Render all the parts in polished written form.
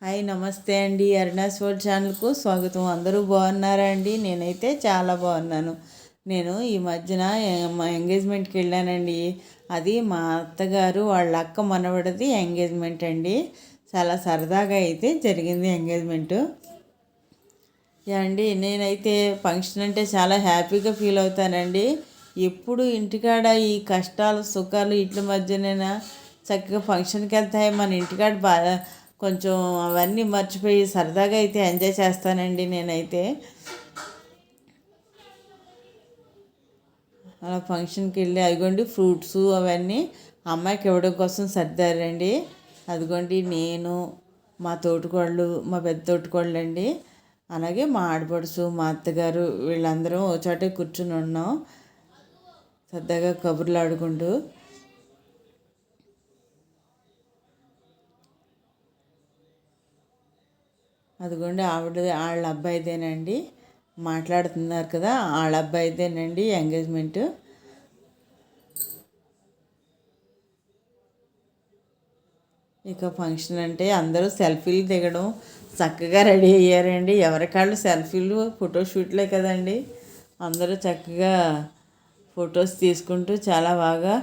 Hi నమస్తే అండి. Aruna's world ఛానల్కు స్వాగతం. అందరూ బాగున్నారా అండి? నేనైతే చాలా బాగున్నాను. నేను ఈ మధ్యన మా ఎంగేజ్మెంట్కి వెళ్ళానండి. అది మా అత్తగారు వాళ్ళ అక్క మనవడిది ఎంగేజ్మెంట్ అండి. చాలా సరదాగా అయితే జరిగింది ఎంగేజ్మెంటు. అండి నేనైతే ఫంక్షన్ అంటే చాలా హ్యాపీగా ఫీల్ అవుతానండి. ఎప్పుడు ఇంటికాడ ఈ కష్టాలు సుఖాలు వీటి మధ్యనైనా చక్కగా ఫంక్షన్కి వెళ్తాయి మన ఇంటికాడ కొంచెం అవన్నీ మర్చిపోయి సరదాగా అయితే ఎంజాయ్ చేస్తానండి నేనైతే. అలా ఫంక్షన్కి వెళ్ళి అదిగోండి ఫ్రూట్స్ అవన్నీ అమ్మాయికి ఇవ్వడం కోసం సర్దారండి. అదిగోండి నేను మా తోటికోళ్ళు మా పెద్ద తోటికోళ్ళు అండి, అలాగే మా ఆడపడుచు మా అత్తగారు వీళ్ళందరం ఒక చోటే కూర్చుని ఉన్నాం సరదాగా కబుర్లు ఆడుకుంటూ. అదిగోండి వాళ్ళ అబ్బాయిదేనండి, మాట్లాడుతున్నారు కదా వాళ్ళ అబ్బాయిదేనండి ఎంగేజ్మెంటు. ఇక ఫంక్షన్ అంటే అందరూ సెల్ఫీలు దిగడం, చక్కగా రెడీ అయ్యారండి. ఎవరికాళ్ళు సెల్ఫీలు ఫోటోషూట్లే కదండి. అందరూ చక్కగా ఫొటోస్ తీసుకుంటూ చాలా బాగా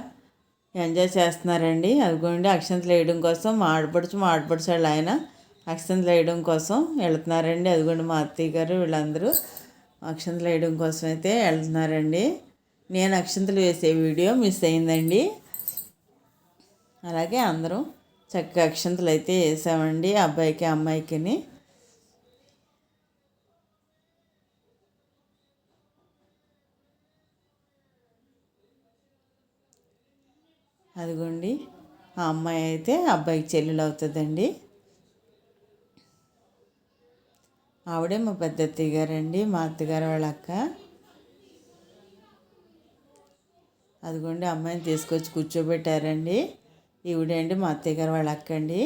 ఎంజాయ్ చేస్తున్నారండి. అదిగోండి అక్షంతలు వేయడం కోసం మా ఆడపడుచు వాళ్ళు ఆయన అక్షంతలు వేయడం కోసం వెళ్తున్నారండి. అదిగోండి మా అత్తయ్య గారు వీళ్ళందరూ అక్షంతలు వేయడం కోసం అయితే వెళ్తున్నారండి. నేను అక్షంతలు వేసే వీడియో మిస్ అయిందండి. అలాగే అందరం చక్కగా అక్షంతలు అయితే వేసామండి అబ్బాయికి అమ్మాయికిని. అదిగోండి ఆ అమ్మాయి అయితే అబ్బాయికి చెల్లెలు అవుతుందండి. ఆవిడే మా పెద్ద అత్తయ్య గారండి, మా అత్తగారు వాళ్ళ అక్క. అదిగోండి అమ్మాయిని తీసుకొచ్చి కూర్చోబెట్టారండి. ఈవిడే అండి మా అత్తయ్య గారు వాళ్ళ అక్క అండి.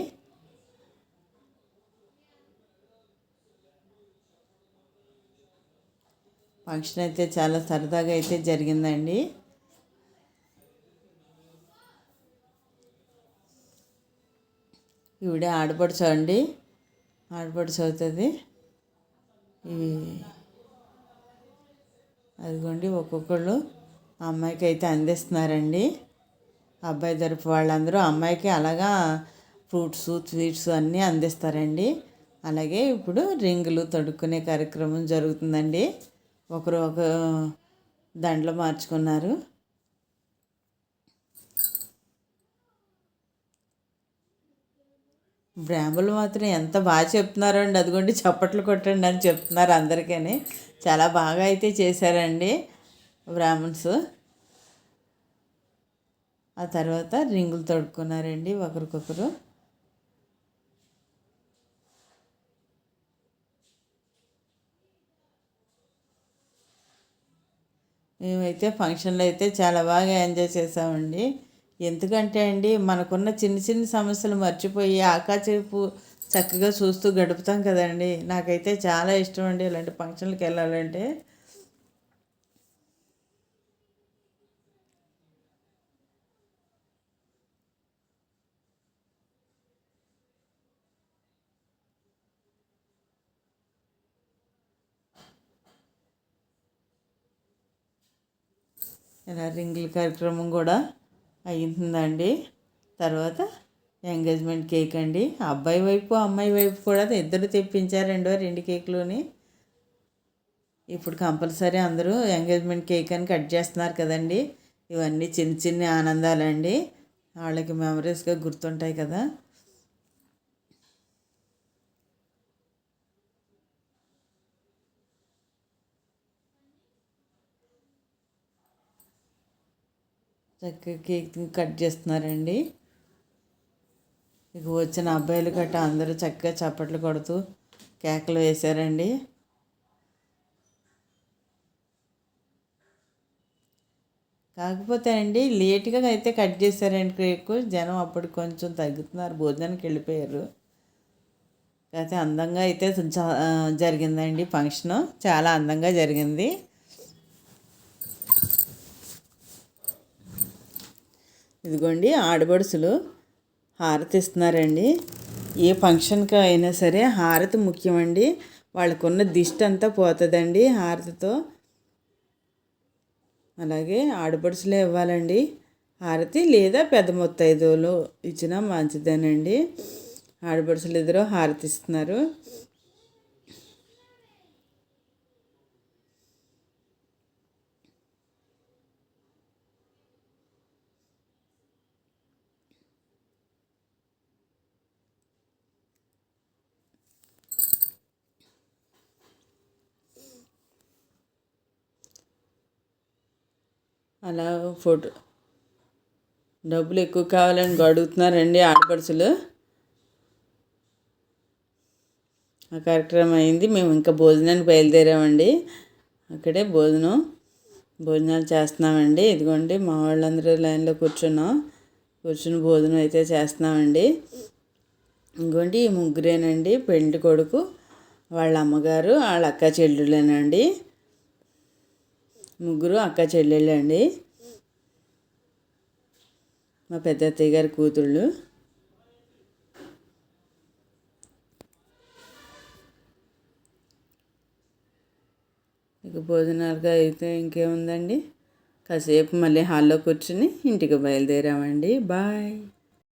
ఫంక్షన్ అయితే చాలా సరదాగా అయితే జరిగిందండి. ఈవిడే ఆడపడుచు అండి, ఆడపడుచు అవుతుంది. అదిగోండి ఒక్కొక్కళ్ళు అమ్మాయికి అయితే అందిస్తున్నారండి. అబ్బాయి తరపు వాళ్ళందరూ అమ్మాయికి అలాగా ఫ్రూట్స్ స్వీట్స్ అన్నీ అందిస్తారండి. అలాగే ఇప్పుడు రింగులు తొడుక్కునే కార్యక్రమం జరుగుతుందండి. ఒకరు ఒక దండలు మార్చుకున్నారు. బ్రాహ్మణులు మాత్రం ఎంత బాగా చెప్తున్నారో అండి. అదిగోండి చప్పట్లు కొట్టండి అని చెప్తున్నారు అందరికీ. చాలా బాగా అయితే చేశారండి బ్రాహ్మణ్స్. ఆ తర్వాత రింగులు తొడుక్కున్నారండి ఒకరికొకరు. మేమైతే ఫంక్షన్లో అయితే చాలా బాగా ఎంజాయ్ చేసామండి. ఎందుకంటే అండి మనకున్న చిన్న చిన్న సమస్యలు మర్చిపోయి ఆకాశపు చక్కగా చూస్తూ గడుపుతాం కదండి. నాకైతే చాలా ఇష్టం అండి ఇలాంటి ఫంక్షన్లకు వెళ్ళాలంటే. ఇలా రింగుల కార్యక్రమం కూడా అయ్యిందండి. తర్వాత ఎంగేజ్మెంట్ కేక్ అండి, అబ్బాయి వైపు అమ్మాయి వైపు కూడా ఇద్దరు తెప్పించారండి 2 కేకులని. ఇప్పుడు కంపల్సరీ అందరూ ఎంగేజ్మెంట్ కేక్ అని కట్ చేస్తున్నారు కదండి. ఇవన్నీ చిన్న చిన్న ఆనందాలండి, వాళ్ళకి మెమరీస్గా గుర్తుంటాయి కదా. చక్కగా కేక్ కట్ చేస్తున్నారండి. ఇక వచ్చిన అబ్బాయిలు గట్రా అందరూ చక్కగా చప్పట్లు కొడుతూ కేకలు వేశారండి. కాకపోతే అండి లేట్గా అయితే కట్ చేశారండి కేక్. జనం అప్పుడు కొంచెం తగ్గుతున్నారు, భోజనానికి వెళ్ళిపోయారు. అయితే అందంగా అయితే జరిగిందండి ఫంక్షను, చాలా అందంగా జరిగింది. ఇదిగోండి ఆడపడుచులు హారతి ఇస్తున్నారండి. ఏ ఫంక్షన్కి అయినా సరే హారతి ముఖ్యమండి. వాళ్ళకున్న దిష్టి అంతా పోతుందండి హారతితో. అలాగే ఆడపడుచులే ఇవ్వాలండి హారతి, లేదా పెద్ద ముత్తైదువులు ఇచ్చినా మంచిదేనండి. ఆడపడుచులు ఇద్దరు హారతి ఇస్తున్నారు. అలా ఫోటో డబ్బులు ఎక్కువ కావాలని అడుగుతున్నారండి ఆడపడుచులు. ఆ కార్యక్రమం అయింది, మేము ఇంకా భోజనానికి బయలుదేరామండి. అక్కడే భోజనాలు చేస్తున్నామండి. ఇదిగోండి మా వాళ్ళందరూ లైన్లో కూర్చుని భోజనం అయితే చేస్తున్నామండి. ఇంకోండి ఈ ముగ్గురేనండి, పెళ్లి కొడుకు, వాళ్ళ అమ్మగారు, వాళ్ళ అక్క చెల్లెళ్ళేనండి. ముగ్గురు అక్క చెల్లెళ్ళండి, మా పెద్ద అత్తయ్య గారి కూతుళ్ళు. ఇక భోజనాలుగా అయితే ఇంకేముందండి, కాసేపు మళ్ళీ హాల్లో కూర్చుని ఇంటికి బయలుదేరామండి. బాయ్.